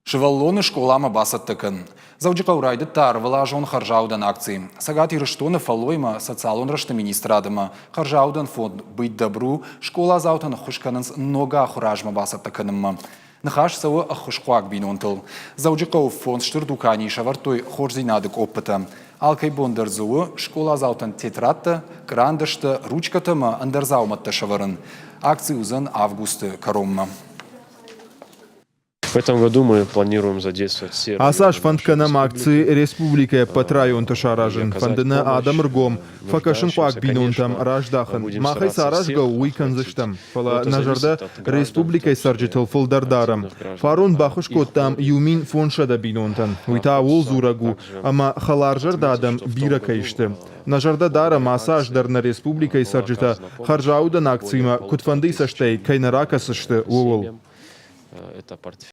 Шеваллоны школама басаттыкын. Зауджикаурайды тарвала жон харжаудан акции. Сагат ирыштоны фалойма социалон рашты министрадыма. Харжаудан фонд быть добру школа заутан хушканынс нога хуражма басаттыкынымма. Нахаш савы хушкуак бинонтыл. Зауджикау фонд штырдукани шавартой хорзинадык опыта. Алкай бондерзуы школа заутан тетратты, крандышты, ручкатыма андерзауматты шаварын. Акции узан августы коромма. В этом году мы планируем задействовать все... Асаш фандканам акции республика под район Ташаражин. Фандына адам ргом. Факашин пак бинунтам раждахан. Махай саражга уикан зыштам. Фала нажарда республика сарджитал фолдардарам. Фарун бахушко там юмин фоншада бинунтан. Уита ол зурагу. Ама халаржар дадам биракайшты. Нажарда дара масаж дарна республика сарджита. Харжаудан акцияма кутфанды саштей кайнарака сашты уол. Это портфель.